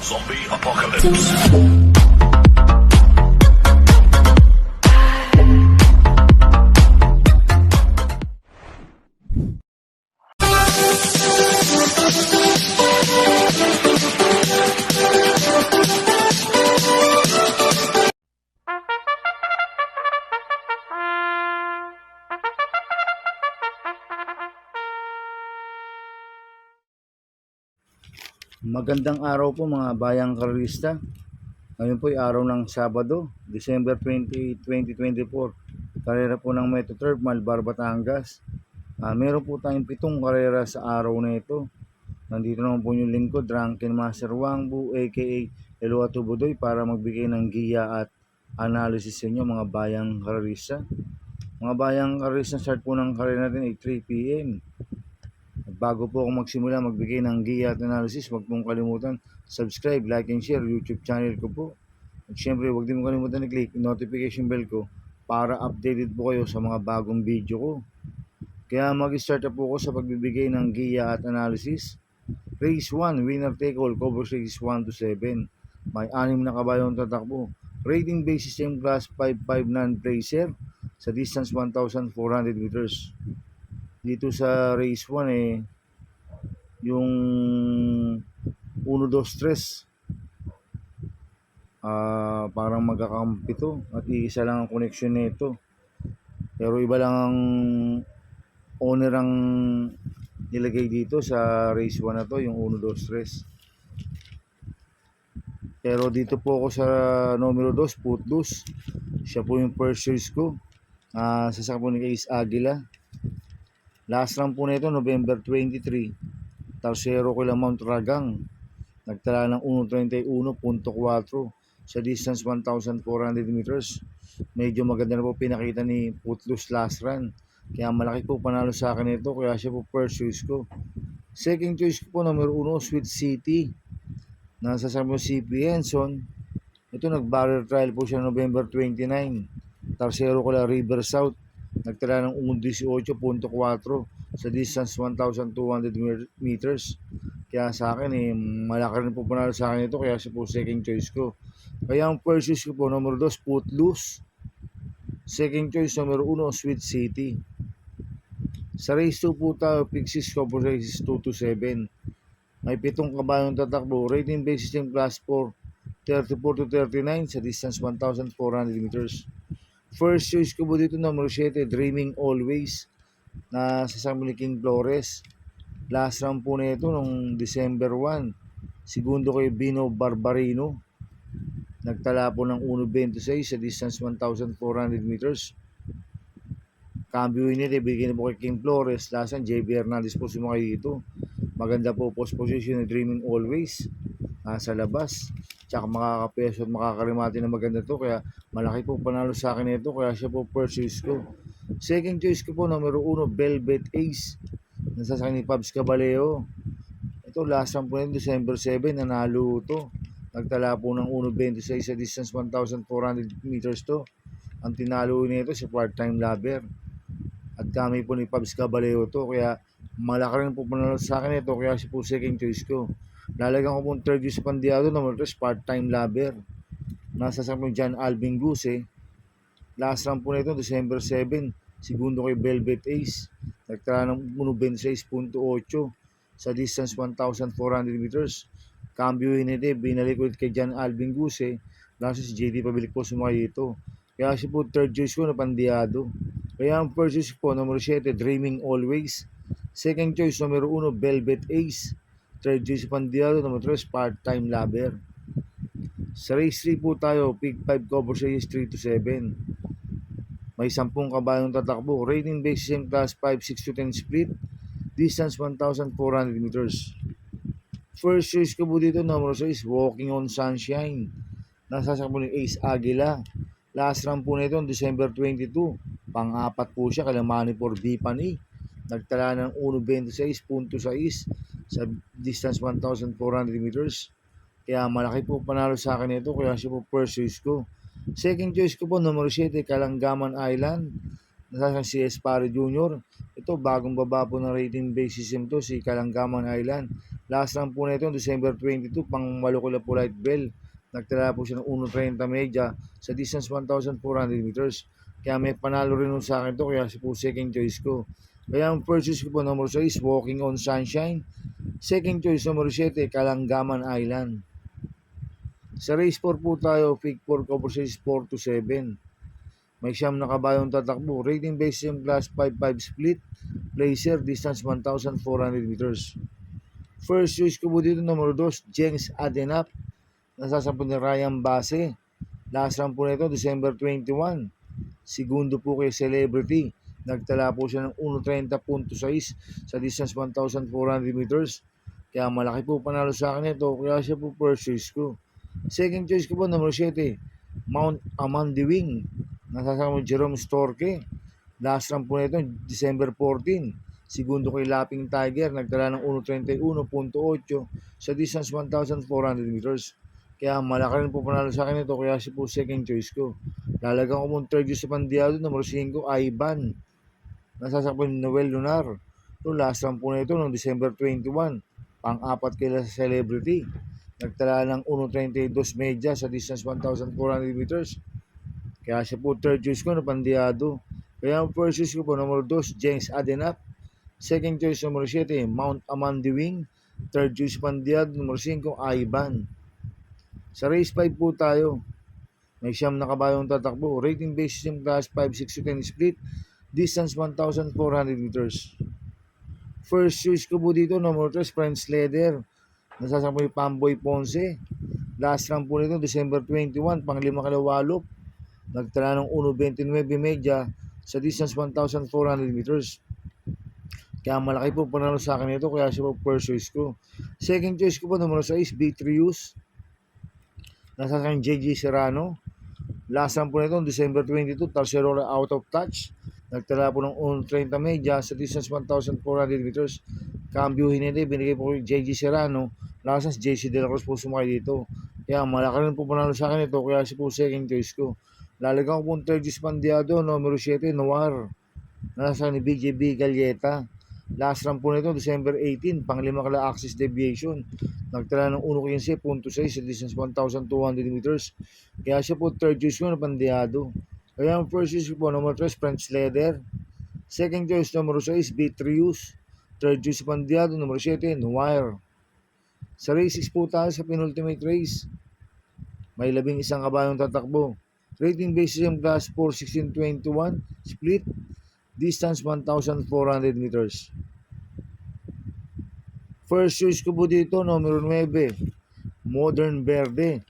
Zombie Apocalypse. Magandang araw po mga bayang karista. Ngayon po ay araw ng Sabado, December 20, 2024. Karera po ng Metro Third, Malbar, Batangas. Meron po tayong 7 karera sa araw na ito. Nandito naman po yung lingkod, Drunken Master Wangbu aka Eloa Tubudoy para magbigay ng giya at analysis sa inyo mga bayang karista. Mga bayang karista, start po ng karera natin ay 3 p.m. Bago po ako magsimula magbigay ng giya at analysis, huwag pong kalimutan subscribe, like, and share YouTube channel ko po. At syempre, huwag din mong kalimutan i-click notification bell ko para updated po kayo sa mga bagong video ko. Kaya mag-start na po ako sa pagbibigay ng giya at analysis. Race 1, winner take all, cover race 1 to 7. May 6 na kabayong tatakbo. Rating base system class 5-5 non-placer sa distance 1,400 meters. Dito sa race 1 yung 1, 2, 3 parang magkakampi to at isa lang ang connection nito, pero iba lang ang owner ang nilagay dito sa race 1 na to, yung 1, 2, 3. Pero dito po ako sa numero 2, Footloose. Siya po yung first choice ko. Sasaka po ni Ace Aguila. Last run po nito November 23, Tarsero ko lang Mount Ragang, nagtala ng 1:31.4 sa distance 1,400 meters. Medyo maganda na po pinakita ni Footloose last run, kaya malaki po panalo sa akin ito, kaya siya po first choice ko. Second choice ko po numero 1, Sweet City, nasa Samuel CP Henson. Ito nag-barrel trial po siya November 29, Tarsero ko lang River South, nagtala ng 1:18.4 sa distance 1,200 meters. Kaya sa akin malaki rin po panalo sa akin ito, kaya siya po second choice ko. Kaya ang first choice ko po numero 2, Footloose. Second choice numero 1, Sweet City. Sa race 2 po tayo, pick 6 cover races 2 to 7. May 7 kabayong tatakbo. Rating base system class 4, 34 to 39 sa distance 1,400 meters. First choice ko po dito numero 7, Dreaming Always, na sa San King Flores. Last round po na ito nung December 1. Segundo kay Bino Barbarino, nagtala po ng 1:26 sa distance 1,400 meters. Cambio nito, bigyan na po kay King Flores. Last round, JB Hernandez po sumakay dito. Maganda po post position ni Dreaming Always, nasa labas. Tsaka makakapeso at makakarimati na maganda to, kaya malaki po panalo sa akin ito, kaya siya po first choice ko. Second choice ko po numero 1, Velvet Ace, nasasakay ni Pabs Caballero. Ito last round po nito December 7, nanalo to, nagtala po ng 1:26 sa distance 1,400 meters to. Ang tinalo nito si part-time lover at kami po ni Pabs Caballero to, kaya malaki rin po panalo sa akin ito, kaya siya po second choice ko. Lalagyan ko pong third choice Pandiado number 3, part-time lover, nasa sa John Alvin Guse. Last round po nito December 7, segundo kay Velvet Ace, nagtala ng 1:26.8 sa distance 1,400 meters. Cambio nito, binalik ulit kay John Alvin Guse. Last si JD Pabilik po sumakay ito, kaya siya po third choice ko na Pandiado. Kaya ang first choice po numero 7, Dreaming Always. Second choice numero 1, Velvet Ace. Third choice Pandiado numero 3, part-time lover. Sa race 3 po tayo, pick 5 cover races 3 to 7. May 10 kabayong tatakbo. Rating base system class 5, 6 to 10 split. Distance 1,400 meters. First choice ko po dito numero 6, Walking on Sunshine, nasasakbo ni Ace Aguila. Last round po nito December 22, pang-apat po siya kay Manipur Bipani, nagtala ng 1:26.6 sa distance 1,400 meters. Kaya malaki po panalo sa akin ito, kaya siya po first choice ko. Second choice ko po numero 7, Kalanggaman Island, Nasasang si Espare Jr. Ito, bagong baba po ng rating base system to, si Kalangaman Island. Last run po na ito, December 22, pang Malukula Polite Bell. Nagtala po siya ng 1.30 media sa distance 1,400 meters. Kaya may panalo rin sa akin to, kaya si po second choice ko. Kaya ang first choice ko po, number 6, Walking on Sunshine. Second choice, number 7, Kalangaman Island. Sa race 4 po tayo, pick 4 cover says 4 to 7. May siyam na kabayong tatakbo. Rating based yung class 5-5 split. Placer, distance 1,400 meters. First choice ko po dito, number 2, Jenks Adenap. Nasasampo ni Ryan Base. Last run po nito, December 21. Segundo po kay Celebrity. Nagtala po siya ng 1.30.6 sa distance 1,400 meters. Kaya malaki po panalo sa akin ito. Kaya siya po first choice ko. Second choice ko po, number 7, Mount Amandiwing. Nasasama Jerome Storke. Last run po nito, December 14. Segundo kay Lapping Tiger, nagtala ng 1.31.8 sa distance 1,400 meters. Kaya malaki rin po panalo sa akin ito, kaya siya po second choice ko. Lalagang ko mong third choice sa Pandiado, number 5, Ivan. Nasasakpan ni Noel Lunar. Ito, last run po nito noong December 21. Pang-apat kay Celebrity. Nagtala ng 1.32 media sa distance 1,400 meters. Kaya siya po third choice ko na Pandiado. Kaya ang first choice ko po, number 2, Jenks Adenap. Second choice, number 7, Mount Amandiwing. Third choice, Pandiado. Number 5, Ivan. Sa race 5 po tayo. May siyam na kabayong tatakbo. Rating based yung class 5, 6 to 10 split. Distance 1,400 meters. First choice ko po dito, number 3, French Leather. Nasasampo yung Pamboy Ponce. Last run po nito, December 21, pang 5 kalawalop. Nagtala ng 1.29 media sa distance 1,400 meters. Kaya malaki po panalo sa akin ito, kaya siya po first choice ko. Second choice ko po, number 6, Beatrius. Nasasang JJ Serrano. Last run po nito, December 22, Tarserola out of touch. Nagtala po ng 1.30 media sa distance 1,400 meters. Cambio hinili, binigay po kay JJ Serrano. Last run, JC De La Cruz po sumakay dito. Kaya malaki rin po panalo sa akin ito, kaya siya po second choice ko. Lalagang ko po third choice Pandiado, numero 7, Noir. Nasa ni BJB Galleta. Last run po nito, December 18, pang 5 kala Axis Deviation. Nagtala ng 1.15.6 sa distance 1,200 meters. Kaya siya po third choice ko na Pandiado. Kaya ang first choice ko po, number 3, French Leather. Second choice, number 6, Beatrius. Third choice Pandiado, number 7, Noir. Sa race 6 po tayo sa penultimate race. May 11 kabayong tatakbo. Rating basis yung class 4, 16-21, split, distance 1,400 meters. First choice ko po dito, numero 9, Modern Verde.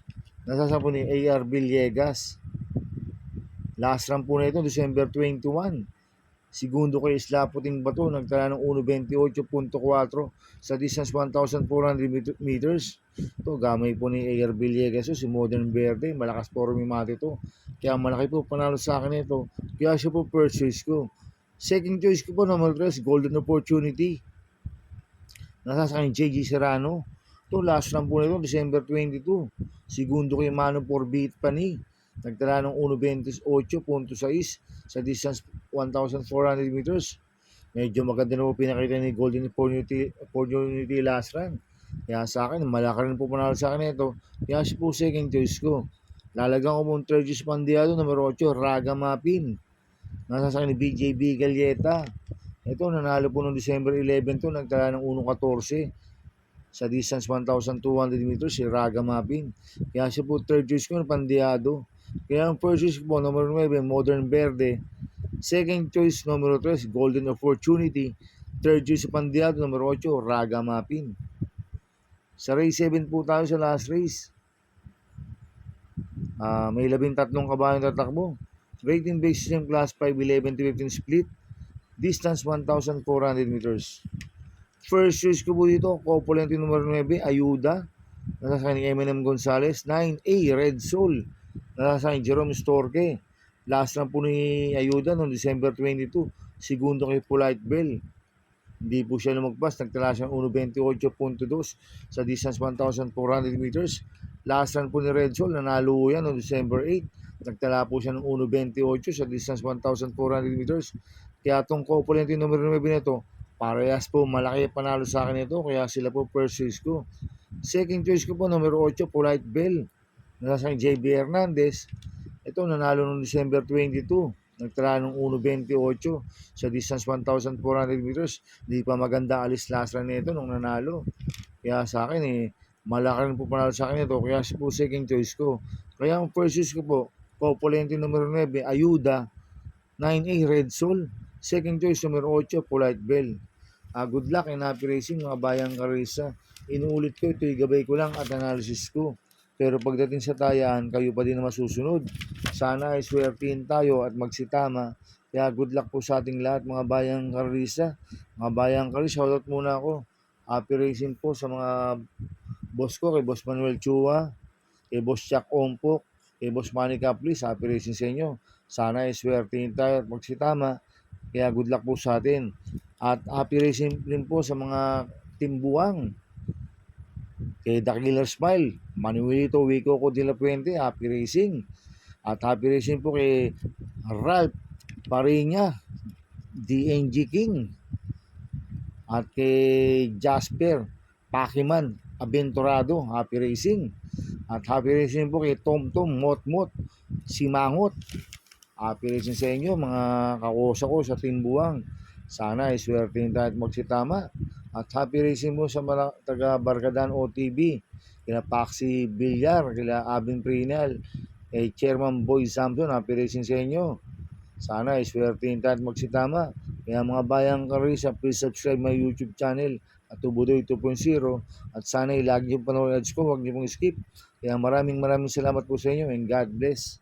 Nasasampo ni AR Villegas. Last run po na ito, December 21. Segundo kay Islaputing Bato, nagtala ng 1.28.4 sa distance 1,400 meters. Ito, gamay po ni AR Villegas, si Modern Verde. Malakas po rumimate ito. Kaya malaki po panalo sa akin ito. Kaya siya po first choice ko. Second choice ko po, number 3, Golden Opportunity. Nasasakin JG Serrano. Ito, last run po nito, December 22. Segundo kay Mano Porbit Pani. Nagtala ng 1.28.6 sa distance 1,400 meters. Medyo maganda na po pinakita ni Golden Opportunity last run. Kaya sa akin, malaki rin po panalo sa akin ito. Kaya siya po second choice ko. Lalagang ko mong third choice Pandiado, numero 8, Raga Mapin. Nasa sa akin ni BJB Galleta. Ito, nanalo po noong December 11 to, nagtala ng 1.14 sa distance 1,200 meters, si Raga Mapin. Kaya siya po third choice ko na Pandiado. Kaya ang first choice po, number 9, Modern Verde. Second choice, numero 3, Golden Opportunity. Third choice, Pandiado, numero 8, Raga Mapin. Sa race 7 po tayo sa last race. May 13 kabayong tatakbo. Rating basis yung class 5, 11-15 split. Distance 1,400 meters. First choice ko po dito, Copulente numero 9, Ayuda. Nasasakay ni Eminem Gonzalez. 9A, Red Soul. Nasasakay ni Jerome Storke. Last run po ni Ayuda noong December 22. Segundo kay Polite Bell. Hindi po siya lumagpas. Nagtala siya 1.28.2 sa distance 1,400 meters. Last run po ni Red Soul. Nanalo yan noong December 8. Nagtala po siya ng 1.28 sa distance 1,400 meters. Kaya itong couple yung numero 9 nito, parehas po malaki panalo sa akin ito. Kaya sila po first choice ko. Second choice ko po, numero 8, Polite Bell. Nasa JB Hernandez. Ito, nanalo noong December 22. Nagtala ng 1.28 sa distance 1,400 meters. Di pa maganda alis last run nito nung nanalo. Kaya sa akin malaki rin po panalo sa akin ito. Kaya po second choice ko. Kaya ang first choice ko po, Copolente numero 9, Ayuda. 9A, Red Soul. Second choice, numero 8, Polite Bell. Good luck and happy racing mga bayang karisa. Inuulit ko, ito'y gabay ko lang at analysis ko. Pero pagdating sa tayaan, kayo pa din na masusunod. Sana ay swertihin tayo at magsitama. Kaya good luck po sa ating lahat mga bayang karisa. Mga bayang karisa, shoutout muna ako. Happy racing po sa mga boss ko, kay Boss Manuel Chua, kay Boss Jack Ompok, kay Boss Manny Caplis. Happy racing sa inyo. Sana ay swertihin tayo at magsitama. Kaya good luck po sa atin. At happy racing rin po sa mga timbuang. Kay The Killer Smile, Manuelito Wico de la Puente, happy racing. At happy racing po kay Ralph Parinya, DNG King. At kay Jasper Pakiman Aventurado, happy racing. At happy racing po kay Tom Motmot Simangot. Happy racing sa inyo mga kakosa ko sa timbuang. Sana ay swertihin tayo at magsitama. At happy racing mo sa mga taga Barkadan OTV, kila Paxi Villar, kila Abing Prinal, Chairman Boy Samson. Happy racing sa inyo. Sana ay swertihin tayo at magsitama. Kaya mga bayang karisa, please subscribe my YouTube channel at Tubudoy 2.0. At sana ay lagi yung panood ads ko, huwag niyo pong skip. Kaya maraming salamat po sa inyo and God bless.